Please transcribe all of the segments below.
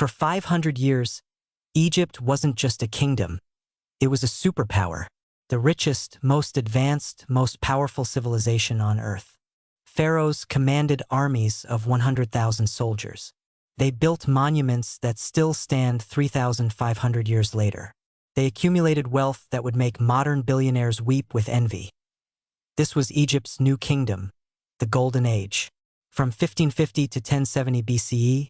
For 500 years, Egypt wasn't just a kingdom, it was a superpower, the richest, most advanced, most powerful civilization on Earth. Pharaohs commanded armies of 100,000 soldiers. They built monuments that still stand 3,500 years later. They accumulated wealth that would make modern billionaires weep with envy. This was Egypt's new kingdom, the Golden Age. From 1550 to 1070 BCE,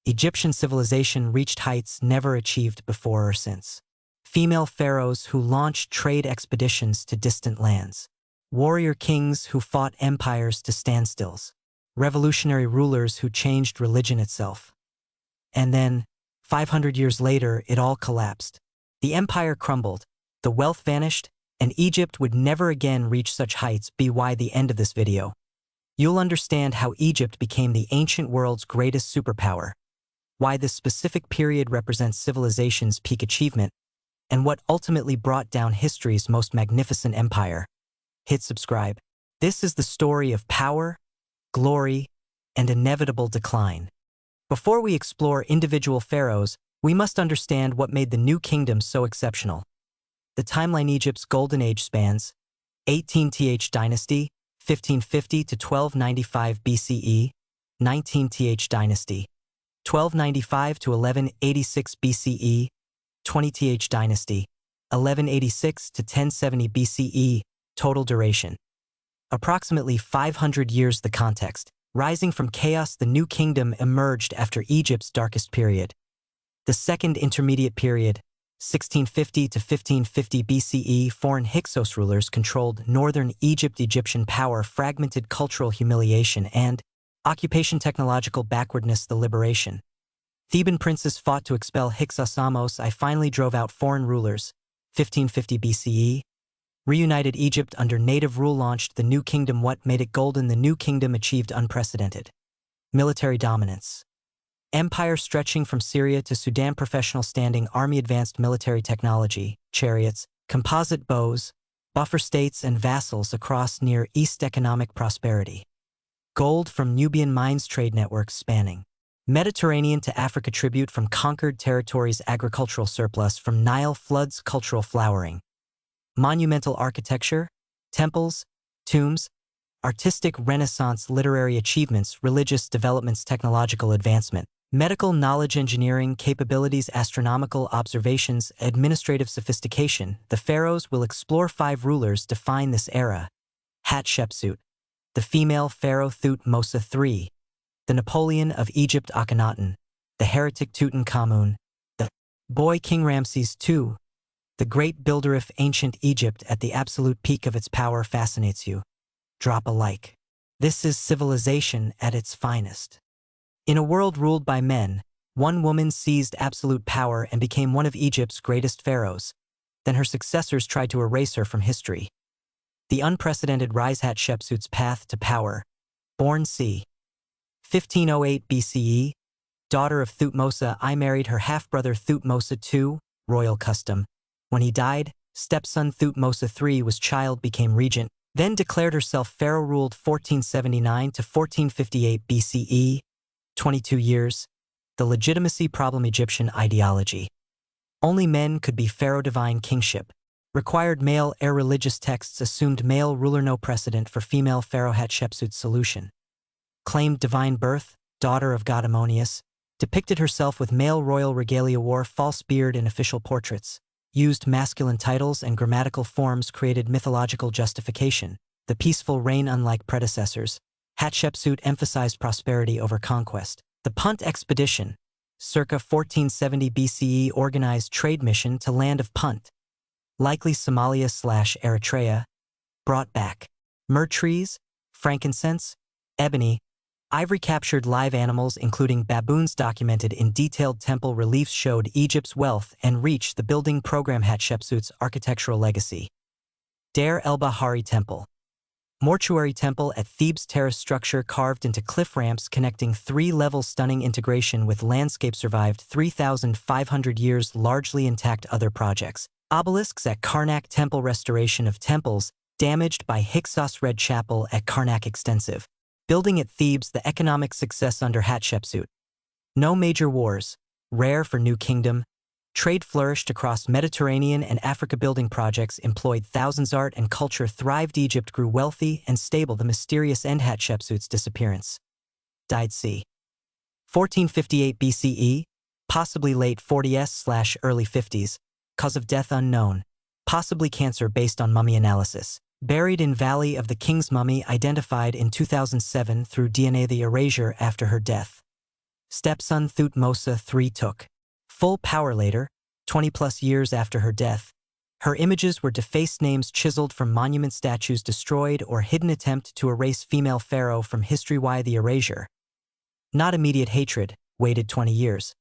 Egyptian civilization reached heights never achieved before or since. Female pharaohs who launched trade expeditions to distant lands. Warrior kings who fought empires to standstills. Revolutionary rulers who changed religion itself. And then, 500 years later, it all collapsed. The empire crumbled, the wealth vanished, and Egypt would never again reach such heights. By the end of this video, you'll understand how Egypt became the ancient world's greatest superpower, why this specific period represents civilization's peak achievement, and what ultimately brought down history's most magnificent empire. Hit subscribe. This is the story of power, glory, and inevitable decline. Before we explore individual pharaohs, we must understand what made the new kingdom so exceptional. The timeline: Egypt's Golden Age spans 18th Dynasty, 1550 to 1295 BCE, 19th Dynasty, 1295 to 1186 BCE, 20th Dynasty, 1186 to 1070 BCE. Total duration: approximately 500 years. The context: rising from chaos, the new kingdom emerged after Egypt's darkest period. The Second Intermediate Period, 1650 to 1550 BCE, foreign Hyksos rulers controlled northern Egypt. Egyptian power, fragmented cultural humiliation, and occupation. Technological backwardness. The liberation: Theban princes fought to expel Hyksos. I finally drove out foreign rulers. 1550 BCE. Reunited Egypt under native rule. Launched the new kingdom. What made it golden? The new kingdom achieved unprecedented military dominance. Empire stretching from Syria to Sudan. Professional standing army. Advanced military technology, chariots, composite bows, buffer states, and vassals across Near East. Economic prosperity: gold from Nubian mines. Trade networks spanning Mediterranean to Africa. Tribute from conquered territories. Agricultural surplus from Nile floods. Cultural flowering: monumental architecture, temples, tombs, artistic renaissance. Literary achievements, religious developments, technological advancement, medical knowledge, engineering capabilities, astronomical observations, administrative sophistication. The pharaohs will explore. 5 rulers define this era: Hatshepsut, the female pharaoh. Thutmose III, the Napoleon of Egypt. Akhenaten, the heretic. Tutankhamun, the boy king. Ramses II, the great builder. If ancient Egypt at the absolute peak of its power fascinates you, drop a like. This is civilization at its finest. In a world ruled by men, one woman seized absolute power and became one of Egypt's greatest pharaohs. Then her successors tried to erase her from history. The unprecedented rise: Hatshepsut's path to power. Born c. 1508 BCE, daughter of Thutmose I, married her half-brother Thutmose II, royal custom. When he died, stepson Thutmose III was child, became regent, then declared herself pharaoh. Ruled 1479 to 1458 BCE, 22 years. The legitimacy problem: Egyptian ideology. Only men could be pharaoh. Divine kingship required male heir. Religious texts assumed male ruler. No precedent for female pharaoh. Hatshepsut's solution: claimed divine birth, daughter of god Ammonius, depicted herself with male royal regalia, wore false beard in official portraits, used masculine titles and grammatical forms, created mythological justification. The peaceful reign: unlike predecessors, Hatshepsut emphasized prosperity over conquest. The Punt expedition, circa 1470 BCE, organized trade mission to land of Punt, likely Somalia/Eritrea, brought back myrrh trees, frankincense, ebony, ivory. Captured live animals including baboons. Documented in detailed temple reliefs showed Egypt's wealth and reach. The building program: Hatshepsut's architectural legacy. Deir el-Bahari Temple, mortuary temple at Thebes. Terrace structure carved into cliff ramps connecting 3 levels. Stunning integration with landscape. Survived 3,500 years, largely intact. Other projects: obelisks at Karnak. Temple restoration of temples damaged by Hyksos. Red chapel at Karnak. Extensive building at Thebes. The economic success under Hatshepsut: no major wars, rare for new kingdom. Trade flourished across Mediterranean and Africa. Building projects employed thousands. Art and culture thrived. Egypt grew wealthy and stable. The mysterious end. Hatshepsut's disappearance. Died c. 1458 BCE, possibly late 40s/early 50s, cause of death unknown, possibly cancer based on mummy analysis. Buried in Valley of the King's mummy identified in 2007 through DNA. The erasure after her death. Stepson Thutmose III took full power later, 20+ years after her death. Her images were defaced, names chiseled from monument, statues destroyed, or hidden. Attempt to erase female pharaoh from history. Why the erasure? Not immediate hatred, waited 20 years.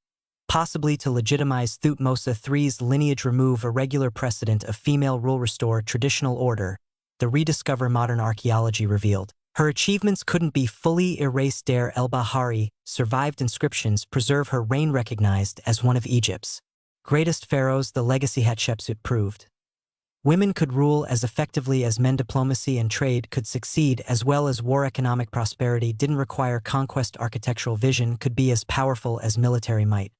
Possibly to legitimize Thutmose III's lineage. Remove irregular precedent of female rule. Restore traditional order. The rediscover. Modern archaeology revealed her achievements couldn't be fully erased. Der el-Bahari survived. Inscriptions preserve her reign. Recognized as one of Egypt's greatest pharaohs. The legacy. Hatshepsut proved women could rule as effectively as men. Diplomacy and trade could succeed as well as war. Economic prosperity didn't require conquest. Architectural vision could be as powerful as military might.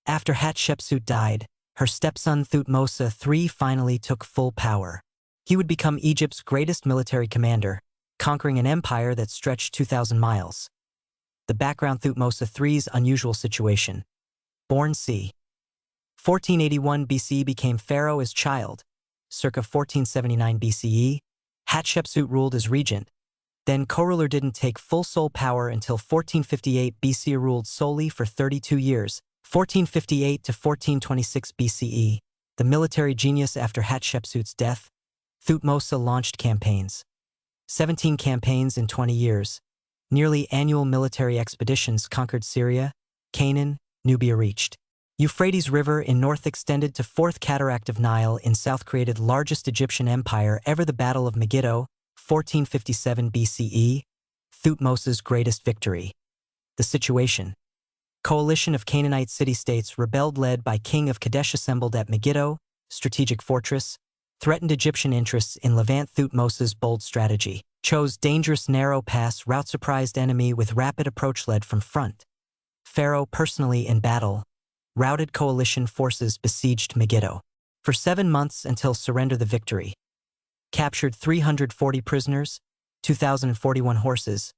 After Hatshepsut died, her stepson Thutmose III finally took full power. He would become Egypt's greatest military commander, conquering an empire that stretched 2,000 miles. The background. Thutmose III's unusual situation. Born c. 1481 BCE, became pharaoh as child. Circa 1479 BCE, Hatshepsut ruled as regent. Then co-ruler. Didn't take full sole power until 1458 BCE. Ruled solely for 32 years, 1458 to 1426 BCE. The military genius. After Hatshepsut's death, Thutmose launched campaigns. 17 campaigns in 20 years. Nearly annual military expeditions conquered Syria, Canaan, Nubia. Reached Euphrates River in north, extended to Fourth Cataract of Nile in south. Created largest Egyptian empire ever. The Battle of Megiddo, 1457 BCE, Thutmose's greatest victory. The situation. Coalition of Canaanite city-states rebelled, led by King of Kadesh, assembled at Megiddo, strategic fortress, threatened Egyptian interests in Levant. Thutmose's bold strategy chose dangerous narrow pass route, surprised enemy with rapid approach, led from front. Pharaoh personally in battle. Routed coalition forces, besieged Megiddo for 7 months until surrender. The victory. Captured 340 prisoners, 2,041 horses,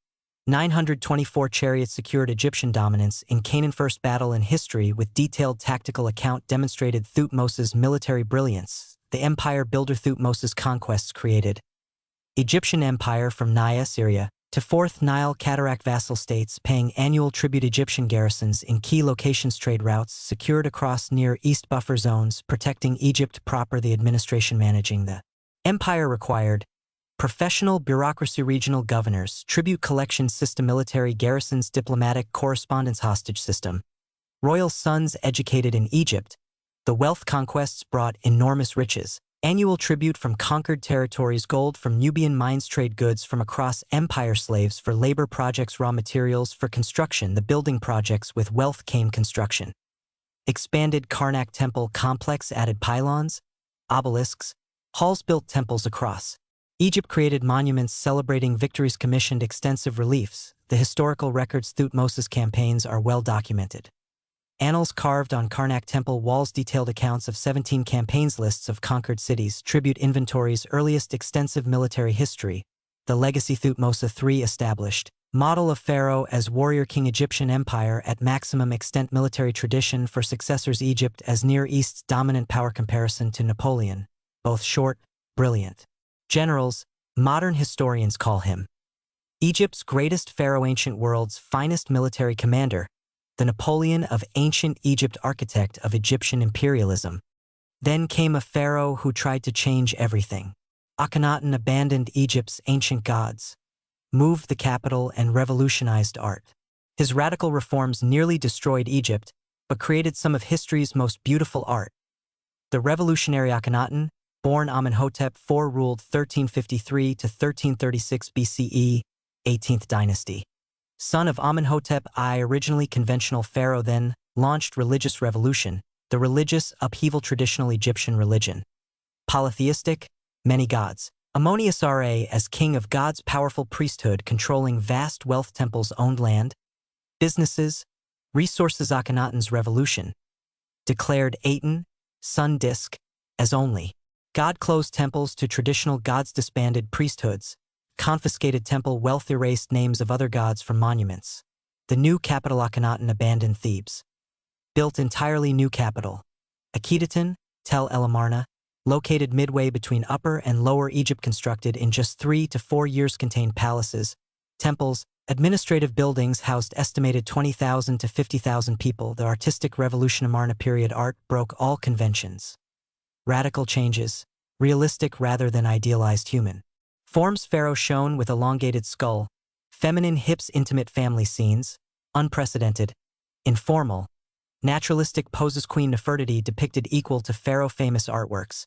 924 chariots. Secured Egyptian dominance in Canaan. First battle in history with detailed tactical account demonstrated Thutmose's military brilliance. The empire builder. Thutmose's conquests created Egyptian empire from Naya, Syria, to Fourth Nile Cataract. Vassal states paying annual tribute. Egyptian garrisons in key locations. Trade routes secured across Near East buffer zones, protecting Egypt proper. The administration managing the empire required professional bureaucracy. Regional governors, tribute collection system, military garrisons, diplomatic correspondence, hostage system. Royal sons educated in Egypt. The wealth conquests brought enormous riches. Annual tribute from conquered territories, gold from Nubian mines, trade goods from across empire, slaves for labor projects, raw materials for construction. The building projects. With wealth came construction. Expanded Karnak temple complex, added pylons, obelisks, halls, built temples across Egypt, created monuments celebrating victories, commissioned extensive reliefs. The historical records. Thutmose's campaigns are well documented. Annals carved on Karnak temple walls, detailed accounts of 17 campaigns, lists of conquered cities, tribute inventories. Earliest extensive military history. The legacy. Thutmose III established model of pharaoh as warrior king. Egyptian empire at maximum extent. Military tradition for successors. Egypt as Near East's dominant power. Comparison to Napoleon. Both short, brilliant generals. Modern historians call him Egypt's greatest pharaoh, ancient world's finest military commander, the Napoleon of ancient Egypt, architect of Egyptian imperialism. Then came a pharaoh who tried to change everything. Akhenaten abandoned Egypt's ancient gods, moved the capital, and revolutionized art. His radical reforms nearly destroyed Egypt, but created some of history's most beautiful art. The revolutionary Akhenaten, born Amenhotep IV, ruled 1353 to 1336 BCE, 18th dynasty. Son of Amenhotep I, originally conventional pharaoh, then launched religious revolution, the religious upheaval. Traditional Egyptian religion. Polytheistic, many gods. Ammonius Ra as king of gods, powerful priesthood controlling vast wealth. Temples owned land, businesses, Resources Akhenaten's revolution. Declared Aten, sun disk, as only. God closed temples to traditional gods, disbanded priesthoods, confiscated temple wealth, erased names of other gods from monuments. The new capital Akhenaten abandoned Thebes. Built entirely new capital. Akhetaten, Tel El Amarna, located midway between Upper and Lower Egypt, constructed in just 3 to 4 years, contained palaces, temples, administrative buildings, housed estimated 20,000 to 50,000 people. The artistic revolution Amarna period art broke all conventions. Radical changes, realistic rather than idealized human forms. Pharaoh shown with elongated skull, feminine hips, intimate family scenes, unprecedented, informal, naturalistic poses. Queen Nefertiti depicted equal to Pharaoh. Famous artworks.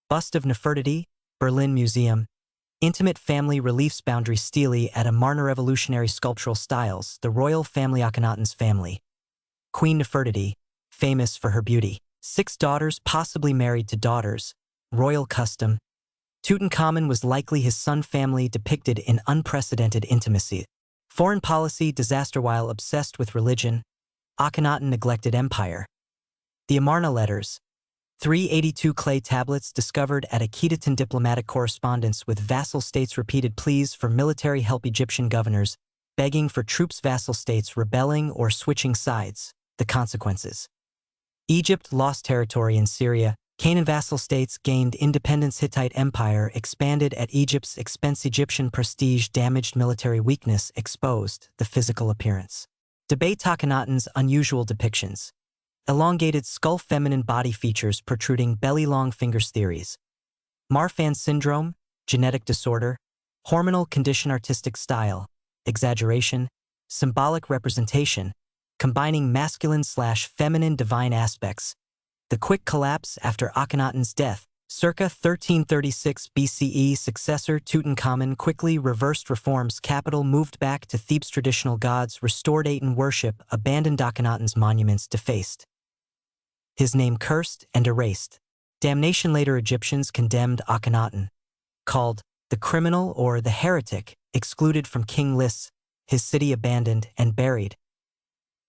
Bust of Nefertiti, Berlin Museum. Intimate family reliefs. Boundary stele at Amarna. Revolutionary sculptural styles. The royal family Akhenaten's family. Queen Nefertiti, famous for her beauty. 6 daughters, possibly married to daughters. Royal custom. Tutankhamun was likely his son. Family depicted in unprecedented intimacy. Foreign policy disaster. While obsessed with religion, Akhenaten neglected empire. The Amarna letters. 382 clay tablets discovered at Akhetaten. Diplomatic correspondence with vassal states. Repeated pleas for military help. Egyptian governors begging for troops. Vassal states rebelling or switching sides. The consequences. Egypt lost territory in Syria. Canaan. Vassal states gained independence. Hittite Empire expanded at Egypt's expense. Egyptian prestige damaged. Military weakness exposed the physical appearance. Debate Akhenaten's unusual depictions. Elongated skull, feminine body features protruding, belly, long fingers. Theories. Marfan syndrome, genetic disorder, hormonal condition. Artistic style, exaggeration, symbolic representation, combining masculine/feminine divine aspects. The quick collapse after Akhenaten's death, circa 1336 BCE. Successor Tutankhamun quickly reversed reforms. Capital moved back to Thebes. Traditional gods restored. Aten worship abandoned. Akhenaten's monuments defaced. His name cursed and erased. Damnation. Later Egyptians condemned Akhenaten, called the criminal or the heretic, excluded from king lists, his city abandoned and buried.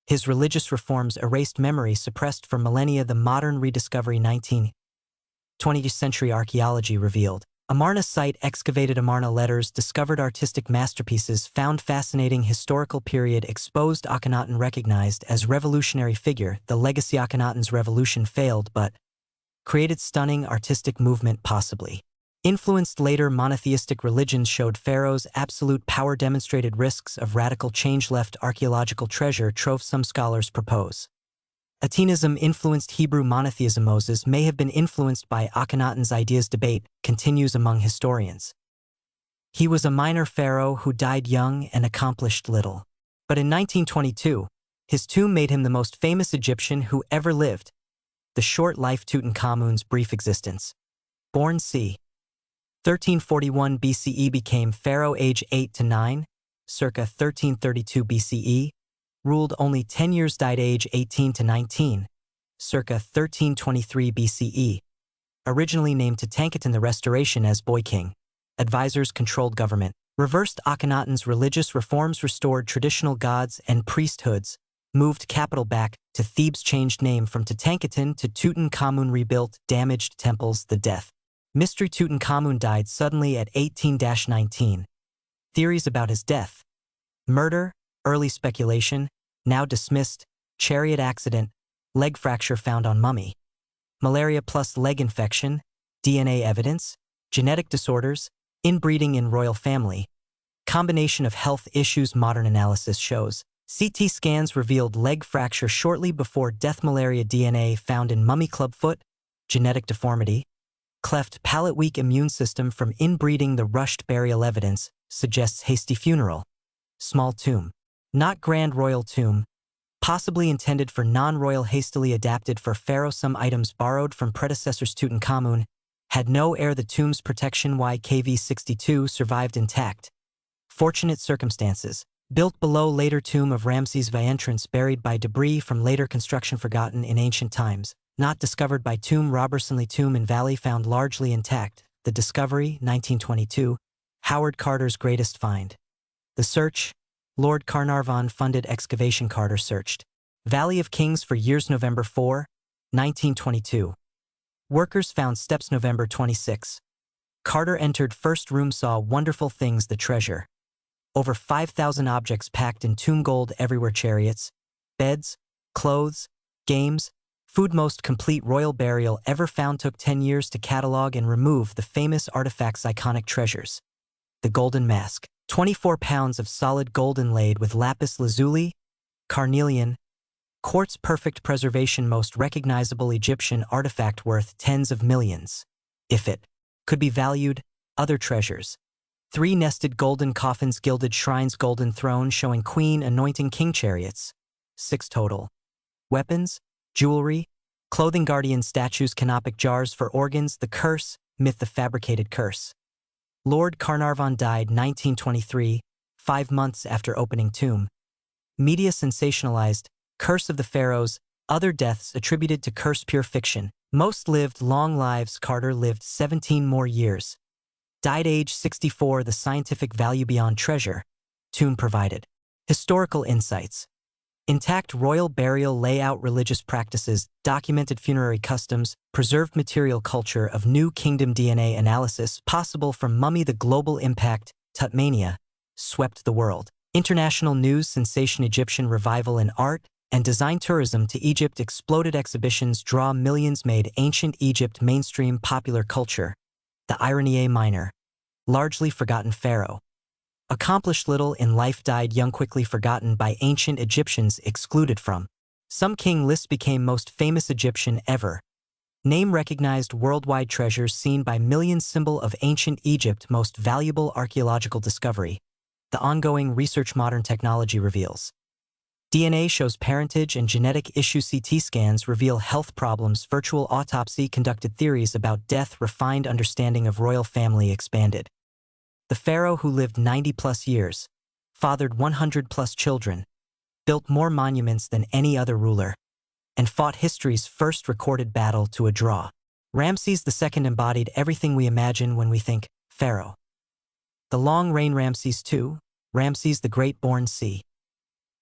His religious reforms erased. Memory suppressed for millennia. The modern rediscovery. 20th century archaeology revealed. Amarna site excavated. Amarna letters discovered. Artistic masterpieces found. Fascinating historical period exposed. Akhenaten recognized as revolutionary figure. The legacy. Akhenaten's revolution failed but created stunning artistic movement. Possibly influenced later monotheistic religions. Showed Pharaoh's absolute power. Demonstrated risks of radical change. Left archaeological treasure trove. Some scholars propose Atenism influenced Hebrew monotheism. Moses may have been influenced by Akhenaten's ideas. Debate continues among historians. He was a minor pharaoh who died young and accomplished little. But in 1922, his tomb made him the most famous Egyptian who ever lived. The short life. Tutankhamun's brief existence. Born c. 1341 BCE, became pharaoh age 8 to 9, circa 1332 BCE. Ruled only 10 years. Died age 18 to 19, circa 1323 BCE. Originally named Tutankhaten the Restoration as Boy King. Advisors controlled government. Reversed Akhenaten's religious reforms. Restored traditional gods and priesthoods. Moved capital back to Thebes. Changed name from Tutankhaten to Tutankhamun. Rebuilt damaged temples. The death mystery. Tutankhamun died suddenly at 18-19. Theories about his death. Murder. Early speculation, now dismissed. Chariot accident, leg fracture found on mummy. Malaria plus leg infection, DNA evidence. Genetic disorders, inbreeding in royal family. Combination of health issues. Modern analysis shows CT scans revealed leg fracture shortly before death. Malaria DNA found in mummy. Clubfoot, genetic deformity. Cleft palate. Weak immune system from inbreeding. The rushed burial evidence suggests hasty funeral. Small tomb. Not grand royal tomb, possibly intended for non-royal. Hastily adapted for pharaoh. Some items borrowed from predecessors. Tutankhamun had no heir. The tomb's protection. YKV 62 survived intact. Fortunate circumstances. Built below later tomb of Ramses II. Entrance buried by debris from later construction. Forgotten in ancient times. Not discovered by tomb. Robertsonley tomb in valley found largely intact. The discovery, 1922. Howard Carter's greatest find. The search. Lord Carnarvon funded excavation. Carter searched Valley of Kings for years November 4, 1922. Workers found steps November 26. Carter entered first room saw wonderful things the treasure. Over 5,000 objects packed in tomb gold everywhere chariots, beds, clothes, games, food most complete royal burial ever found took 10 years to catalog and remove the famous artifacts iconic treasures. The Golden Mask. 24 pounds of solid gold inlaid with lapis lazuli, carnelian, quartz perfect preservation most recognizable Egyptian artifact worth tens of millions. If it could be valued, other treasures. 3 nested golden coffins gilded shrines golden throne showing queen anointing king chariots. 6 total. Weapons, jewelry, clothing guardian statues canopic jars for organs the curse, myth the fabricated curse. Lord Carnarvon died 1923, 5 months after opening tomb. Media sensationalized, curse of the pharaohs, other deaths attributed to curse pure fiction. Most lived long lives Carter lived 17 more years. Died age 64 the scientific value beyond treasure. Tomb provided. Historical insights. Intact royal burial layout religious practices, documented funerary customs, preserved material culture of New Kingdom DNA analysis possible from mummy the global impact, Tutmania, swept the world. International news sensation Egyptian revival in art and design tourism to Egypt exploded exhibitions draw millions made ancient Egypt mainstream popular culture. The irony minor. Largely forgotten pharaoh. Accomplished little in life died young quickly forgotten by ancient Egyptians excluded from. Some king lists became most famous Egyptian ever. Name recognized worldwide treasures seen by millions symbol of ancient Egypt most valuable archaeological discovery. The ongoing research modern technology reveals. DNA shows parentage and genetic issue CT scans reveal health problems virtual autopsy conducted theories about death refined understanding of royal family expanded. The pharaoh who lived 90+ years, fathered 100+ children, built more monuments than any other ruler, and fought history's first recorded battle to a draw. Ramses II embodied everything we imagine when we think pharaoh. The long reign Ramses II, Ramses the Great born c.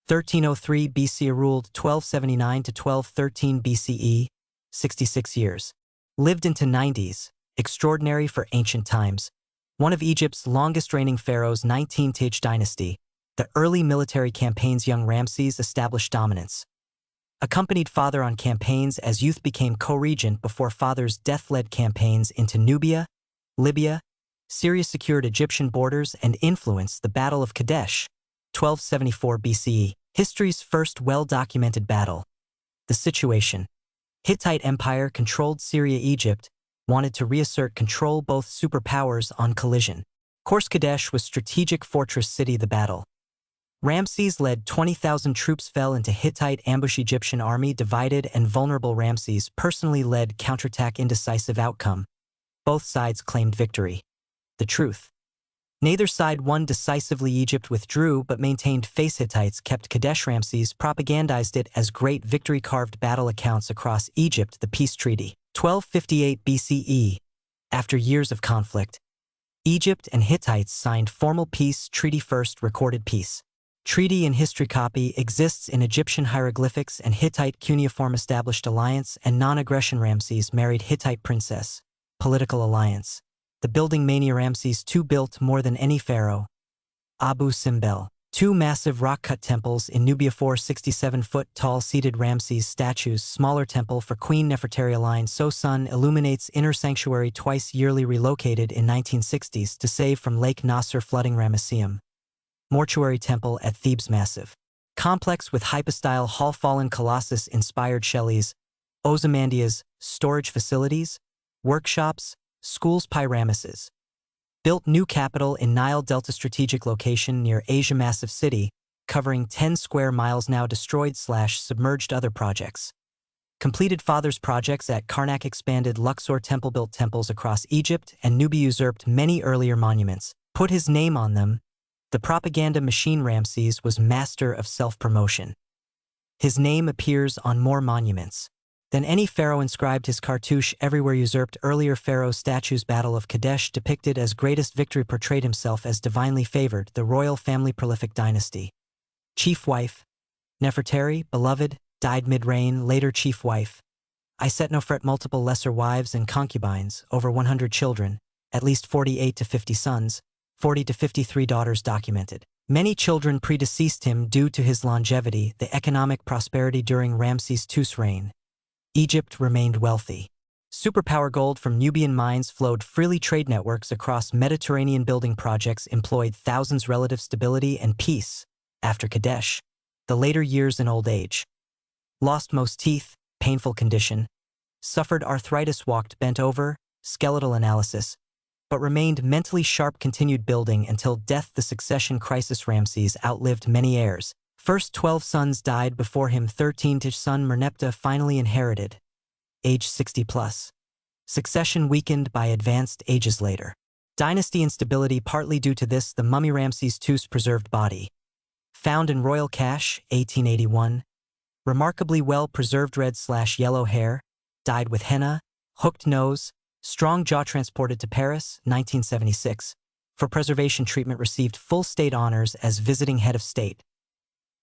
1303 BC ruled 1279 to 1213 BCE, 66 years. Lived into 90s, extraordinary for ancient times. One of Egypt's longest reigning pharaohs 19th dynasty, the early military campaigns young Ramses established dominance. Accompanied father on campaigns as youth became co-regent before father's death led campaigns into Nubia, Libya, Syria secured Egyptian borders and influenced the Battle of Kadesh, 1274 BCE, history's first well-documented battle. The situation. Hittite Empire controlled Syria Egypt, wanted to reassert control both superpowers on collision. Course Kadesh was strategic fortress city the battle. Ramses led 20,000 troops fell into Hittite ambush Egyptian army divided and vulnerable Ramses personally led counterattack indecisive outcome. Both sides claimed victory. The truth. Neither side won decisively Egypt withdrew but maintained face Hittites kept Kadesh Ramses propagandized it as great victory carved battle accounts across Egypt the peace treaty. 1258 BCE. After years of conflict, Egypt and Hittites signed formal peace treaty first recorded peace. Treaty and history copy exists in Egyptian hieroglyphics and Hittite cuneiform established alliance and non-aggression Ramses married Hittite princess. Political alliance. The building mania Ramses II built more than any pharaoh. Abu Simbel. 2 massive rock-cut temples in Nubia 4 67-foot-tall seated Ramses statues smaller temple for Queen Nefertari line so sun illuminates inner sanctuary twice yearly relocated in 1960s to save from Lake Nasser flooding Ramesseum. Mortuary temple at Thebes massive. Complex with hypostyle hall fallen colossus inspired Shelley's, Ozymandias, storage facilities, workshops, schools Pyramises. Built new capital in Nile Delta strategic location near Asia massive city, covering 10 square miles now destroyed/submerged other projects. Completed father's projects at Karnak expanded Luxor temple built temples across Egypt and Nubia usurped many earlier monuments, put his name on them. The propaganda machine Ramses was master of self-promotion. His name appears on more monuments than any pharaoh inscribed his cartouche everywhere usurped earlier pharaoh statues Battle of Kadesh depicted as greatest victory portrayed himself as divinely favored the royal family prolific dynasty. Chief wife, Nefertari, beloved, died mid-reign, later chief wife. Isetnofret multiple lesser wives and concubines, over 100 children, at least 48 to 50 sons, 40 to 53 daughters documented. Many children predeceased him due to his longevity, the economic prosperity during Ramses II's reign. Egypt remained wealthy. Superpower gold from Nubian mines flowed freely. Trade networks across Mediterranean building projects employed thousands. Relative stability and peace after Kadesh. The later years in old age. Lost most teeth, painful condition. Suffered arthritis, walked bent over, skeletal analysis, but remained mentally sharp. Continued building until death. The succession crisis. Ramses outlived many heirs. First 12 sons died before him. 13th son Merneptah finally inherited. Age 60 plus. Succession weakened by advanced ages later. Dynasty instability. Partly due to this, the mummy Ramses II's preserved body. Found in royal cache, 1881. Remarkably well preserved. Red/yellow hair. Dyed with henna. Hooked nose. Strong jaw. Transported to Paris, 1976. For preservation treatment. Received full state honors as visiting head of state.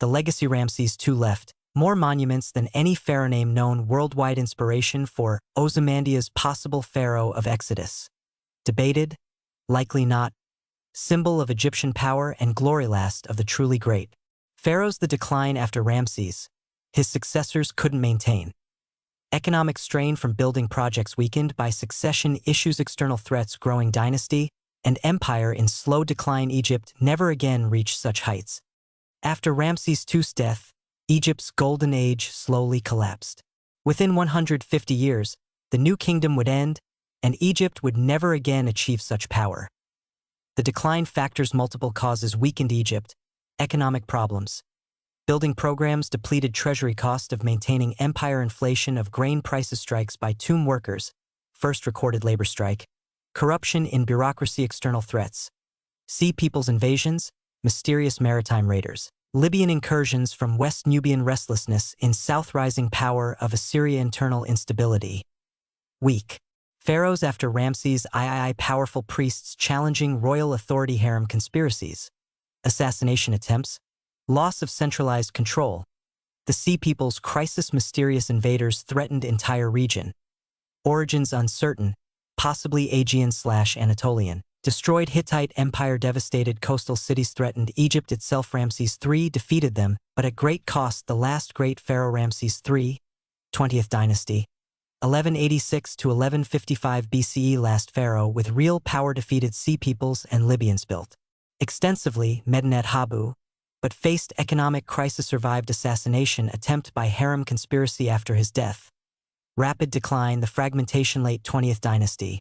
The legacy Ramses II left. More monuments than any pharaoh name known worldwide. Inspiration for Ozymandias, possible pharaoh of Exodus. Debated? Likely not. Symbol of Egyptian power and glory. Last of the truly great pharaohs. The decline after Ramses. His successors couldn't maintain. Economic strain from building projects weakened by succession issues. External threats. Growing dynasty and empire in slow decline. Egypt never again reached such heights. After Ramses II's death, Egypt's golden age slowly collapsed. Within 150 years, the new kingdom would end, and Egypt would never again achieve such power. The decline factors. Multiple causes weakened Egypt. Economic problems. Building programs. Depleted treasury. Cost of maintaining empire. Inflation of grain prices. Strikes by tomb workers. First recorded labor strike. Corruption in bureaucracy. External threats. Sea peoples invasions. Mysterious maritime raiders. Libyan incursions from West. Nubian restlessness in south. Rising power of Assyria. Internal instability. Weak pharaohs after Ramses III. Powerful priests challenging royal authority. Harem conspiracies. Assassination attempts. Loss of centralized control. The Sea Peoples crisis. Mysterious invaders threatened entire region. Origins uncertain, possibly Aegean/Anatolian. Destroyed Hittite empire. Devastated coastal cities. Threatened Egypt itself. Ramses III defeated them, but at great cost. The last great pharaoh Ramses III, 20th dynasty, 1186 to 1155 BCE. Last pharaoh with real power. Defeated Sea Peoples and Libyans. Built extensively Medinet Habu, but faced economic crisis. Survived assassination attempt by harem conspiracy after his death. Rapid decline. The fragmentation. Late 20th dynasty.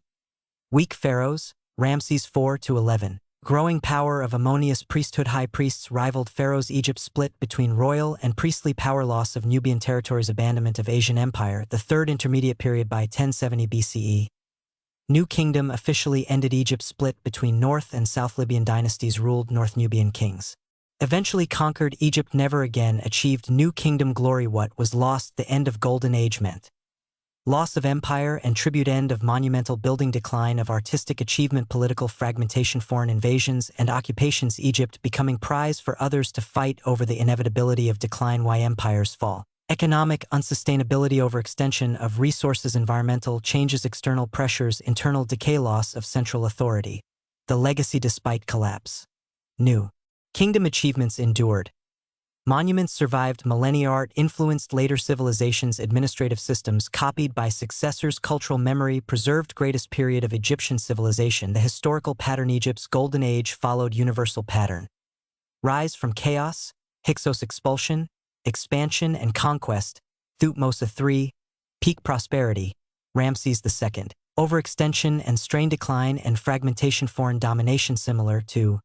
Weak pharaohs. Ramses IV to 11. Growing power of Ammonius priesthood. High priests rivaled pharaohs. Egypt split between royal and priestly power. Loss of Nubian territories. Abandonment of Asian empire. The third intermediate period by 1070 BCE. New kingdom officially ended. Egypt split between North and South Libyan dynasties. Ruled North Nubian kings. Eventually conquered. Egypt never again achieved new kingdom glory. What was lost. The end of golden age meant loss of empire and tribute. End of monumental building. Decline of artistic achievement. Political fragmentation. Foreign invasions and occupations. Egypt becoming prize for others to fight over. The inevitability of decline. Why empires fall. Economic unsustainability. Overextension of resources. Environmental changes. External pressures. Internal decay. Loss of central authority. The legacy despite collapse. New kingdom achievements endured. Monuments survived. Millennia. Art influenced later civilizations. Administrative systems copied by successors. Cultural memory preserved. Greatest period of Egyptian civilization. The historical pattern. Egypt's golden age followed universal pattern. Rise from chaos. Hyksos expulsion. Expansion and conquest. Thutmose III. Peak prosperity. Ramses II. Overextension and strain. Decline and fragmentation. Foreign domination similar to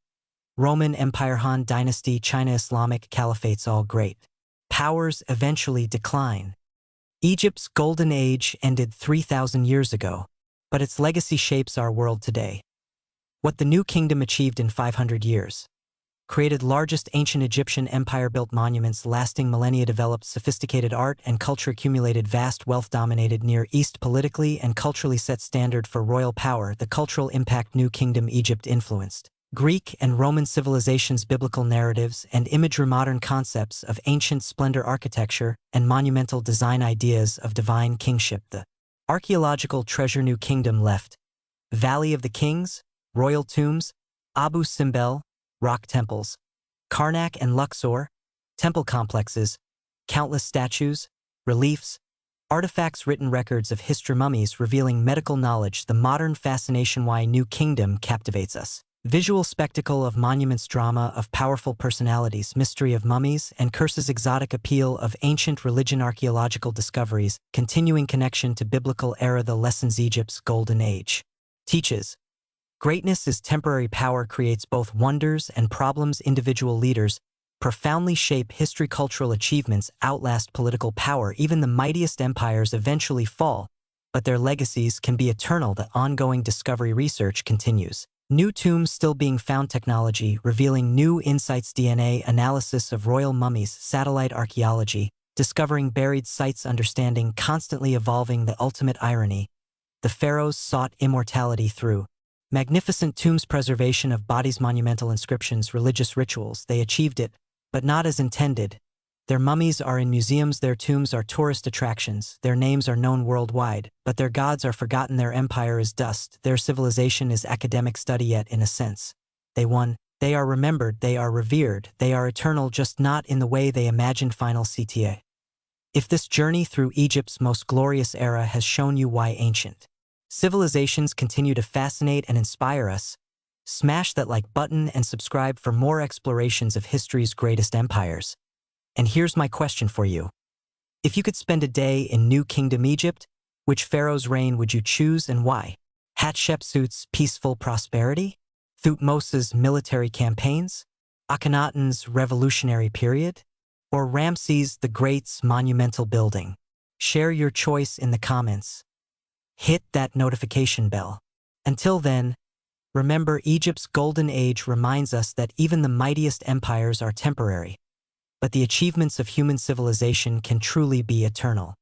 Roman Empire. Han Dynasty. China. Islamic caliphates. All great powers eventually decline. Egypt's golden age ended 3,000 years ago, but its legacy shapes our world today. What the new kingdom achieved in 500 years. Created largest ancient Egyptian empire. Built monuments lasting millennia. Developed sophisticated art and culture. Accumulated vast wealth. Dominated Near East politically and culturally. Set standard for royal power. The cultural impact. New kingdom. Egypt influenced Greek and Roman civilizations' biblical narratives and imagery modern concepts of ancient splendor architecture and monumental design ideas of divine kingship. The archaeological treasure New Kingdom left. Valley of the Kings, royal tombs, Abu Simbel, rock temples, Karnak and Luxor, temple complexes, countless statues, reliefs, artifacts written records of history mummies revealing medical knowledge the modern fascination why New Kingdom captivates us. Visual spectacle of monuments drama of powerful personalities mystery of mummies and curses exotic appeal of ancient religion archaeological discoveries continuing connection to biblical era the lessons Egypt's golden age teaches. Greatness is temporary power creates both wonders and problems individual leaders profoundly shape history cultural achievements outlast political power even the mightiest empires eventually fall, but their legacies can be eternal the ongoing discovery research continues. New tombs still being found technology revealing new insights DNA analysis of royal mummies satellite archaeology discovering buried sites understanding constantly evolving the ultimate irony. The pharaohs sought immortality through magnificent tombs preservation of bodies monumental inscriptions religious rituals they achieved it, but not as intended. Their mummies are in museums their tombs are tourist attractions their names are known worldwide, but their gods are forgotten their empire is dust their civilization is academic study yet in a sense. They won, they are remembered, they are revered, they are eternal just not in the way they imagined final CTA. If this journey through Egypt's most glorious era has shown you why ancient civilizations continue to fascinate and inspire us, smash that like button and subscribe for more explorations of history's greatest empires. And here's my question for you. If you could spend a day in New Kingdom Egypt, which pharaoh's reign would you choose and why? Hatshepsut's peaceful prosperity? Thutmose's military campaigns? Akhenaten's revolutionary period? Or Ramses the Great's monumental building? Share your choice in the comments. Hit that notification bell. Until then, remember Egypt's golden age reminds us that even the mightiest empires are temporary, but the achievements of human civilization can truly be eternal.